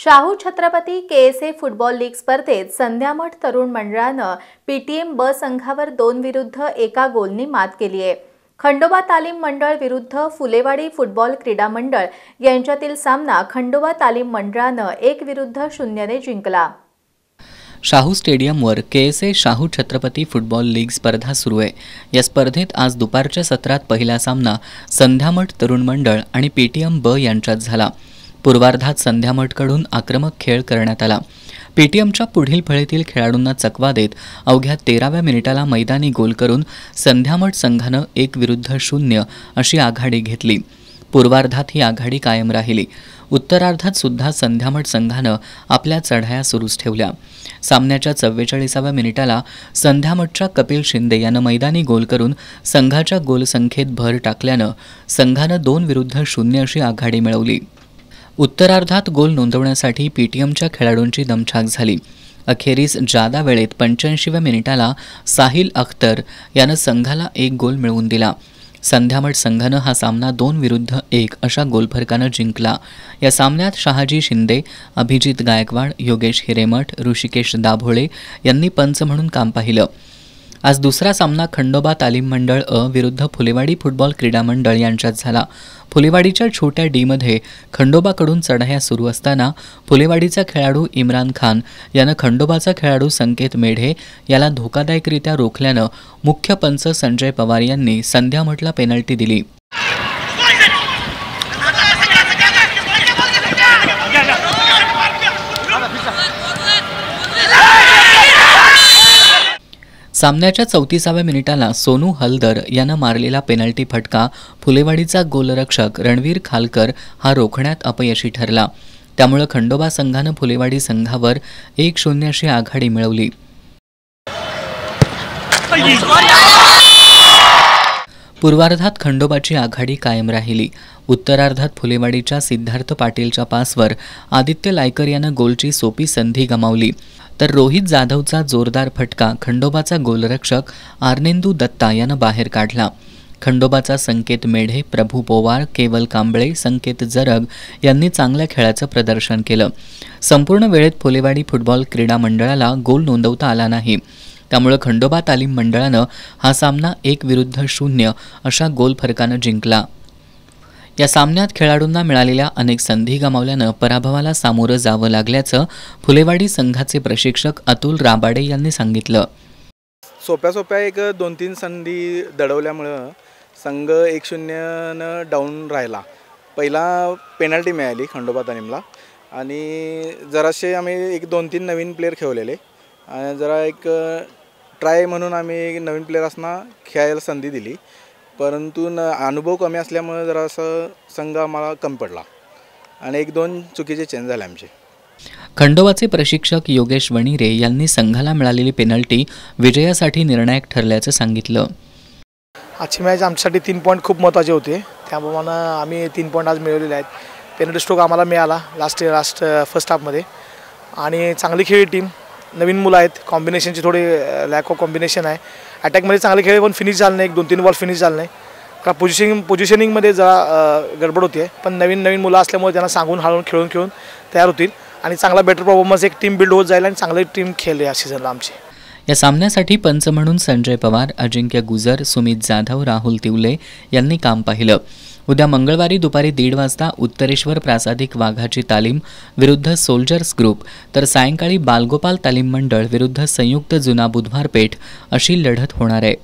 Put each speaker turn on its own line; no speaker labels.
Shahu Chhatrapati KSA football league स्पर्धेत संध्यामठ तरुण मंडळानं पीटीएम ब संघावर 2-1 गोलनी मात केली आहे। खंडोबा तालीम मंडळ विरुद्ध फुलेवाडी फुटबॉल क्रीडा मंडळ यांच्यातील सामना खंडोबा तालीम मंडळानं 1-0 ने जिंकला।
शाहू स्टेडियमवर KSA Shahu Chhatrapati football league स्पर्धा सुरू आहे। या स्पर्धेत आज दुपारच्या सत्रात पहिला सामना संध्यामठ तरुण मंडळ आणि पीटीएम ब यांच्यात झाला। पूर्वार्धात संध्यामठकडून आक्रमक खेळ करण्यात आला। पीटीएमच्या पुढील फळीतील खेळाडूंना चकवा देत अवघ्या 13व्या मिनिटाला मैदानी गोल करून संध्यामठ संघानं 1-0 अशी आघाडी घेतली। पूर्वार्धात ही आघाडी कायम राहिली। उत्तरार्धात सुद्धा संध्यामठ संघानं आपल्या चढाया सुरूच ठेवल्या। सामन्याच्या 44व्या मिनिटाला संध्यामठच्या कपिल शिंदे यानं मैदानी गोल करून संघाच्या गोलसंख्येत भर टाकल्यानं संघानं 2-0 अशी आघाडी मिळवली। उत्तरार्धात गोल नोंदवण्यासाठी पीटीएमच्या खेळाडूंची दमछाक झाली। अखेरीस जादा वेळेत 85व्या मिनिटाला साहिल अख्तर यानं संघाला 1 गोल मिळवून दिला। संध्यामठ संघानं हा सामना 2-1 अशा गोलफरकानं जिंकला। या सामन्यात शहाजी शिंदे, अभिजित गायकवाड, योगेश हिरेमठ, ऋषिकेश दाभोळे यांनी पंच म्हणून काम पाहिलं। आज दुसरा सामना खंडोबा तालीम मंडळ अ विरुद्ध फुलेवाडी फुटबॉल क्रीडा मंडळ यांच्यात झाला। फुलेवाडीच्या छोट्या डीमध्ये खंडोबाकडून चढाया सुरू असताना फुलेवाडीचा खेळाडू इम्रान खान यानं खंडोबाचा खेळाडू संकेत मेढे याला धोकादायकरित्या रोखल्यानं मुख्य पंच संजय पवार यांनी संध्यामठला पेनल्टी दिली। सामन्याच्या 34व्या मिनिटाला सोनू हलदर यानं मारलेला पेनल्टी फटका फुलेवाडीचा गोलरक्षक रणवीर खालकर हा रोखण्यात अपयशी ठरला। त्यामुळे खंडोबा संघानं फुलेवाडी संघावर 1-0 अशी आघाडी मिळवली। पूर्वार्धात खंडोबाची आघाडी कायम राहिली। उत्तरार्धात फुलेवाडीच्या सिद्धार्थ पाटीलच्या पासवर आदित्य लायकर यानं गोलची सोपी संधी गमावली, तर रोहित जाधवचा जोरदार फटका खंडोबाचा गोलरक्षक आर्नेंदू दत्ता यानं बाहेर काढला। खंडोबाचा संकेत मेढे, प्रभू पोवार, केवल कांबळे, संकेत जरग यांनी चांगल्या खेळाचं प्रदर्शन केलं। संपूर्ण वेळेत फुलेवाडी फुटबॉल क्रीडा मंडळाला गोल नोंदवता आला नाही। त्यामुळे खंडोबा तालीम मंडळानं हा सामना 1-0 अशा गोल फरकानं जिंकला। या सामन्यात खेळाडूंना मिळालेल्या अनेक संधी गमावल्यानं पराभवाला सामोरं जावं लागल्याचं फुलेवाडी संघाचे प्रशिक्षक अतुल राबाडे यांनी सांगितलं।
सोप्या 1-2-3 संधी दडवल्यामुळं संघ 1-0 डाऊन राहिला। पहिला पेनल्टी मिळाली खंडोबा तालीमला आणि जरासे आम्ही 1-2-3 नवीन प्लेयर खेळलेले आणि जरा एक ट्राय म्हणून आम्ही नवीन प्लेयर्सना खेळायला संधी दिली, परंतु अनुभव कमी असल्यामुळे जरासं संघ आम्हाला कमी पडला आणि 1-2 चुकीचे चेंज झाले आमचे।
खंडोबाचे प्रशिक्षक योगेश वणिरे यांनी संघाला मिळालेली पेनल्टी विजयासाठी निर्णायक ठरल्याचं सांगितलं।
आजची मॅच आमच्यासाठी 3 पॉईंट खूप महत्त्वाचे होते, त्याप्रमाणे आम्ही 3 पॉईंट आज मिळवलेले आहेत। पेनल्टी स्ट्रोक आम्हाला मिळाला लास्ट फर्स्ट हाफमध्ये आणि चांगली खेळली टीम, नवीन मुलं आहेत, कॉम्बिनेशनची थोडी लॅक ऑफ कॉम्बिनेशन आहे। अटॅकमध्ये चांगले खेळले पण फिनिश झालं नाही, 1-2-3 बॉल फिनिश झालं नाही का पोझिशनिंगमध्ये जरा गडबड होती, पण नवीन मुलं असल्यामुळे त्यांना सांगून हळून खेळून तयार होतील आणि चांगला बेटर परफॉर्मन्स एक टीम बिल्ड होत जाईल आणि चांगली टीम खेळली या सीझनला आमची।
या सामन्यासाठी पंच म्हणून संजय पवार, अजिंक्य गुजर, सुमित जाधव, राहुल तिवले यांनी काम पाहिलं। उद्या मंगळवारी दुपारी 1:30 वाजता उत्तरेश्वर प्रासादिक वाघाची तालीम विरुद्ध सोल्जर्स ग्रुप, तर सायंकाळी बालगोपाल तालीम मंडळ विरुद्ध संयुक्त जुना बुधवार पेठ अशी लढत होणार आहे।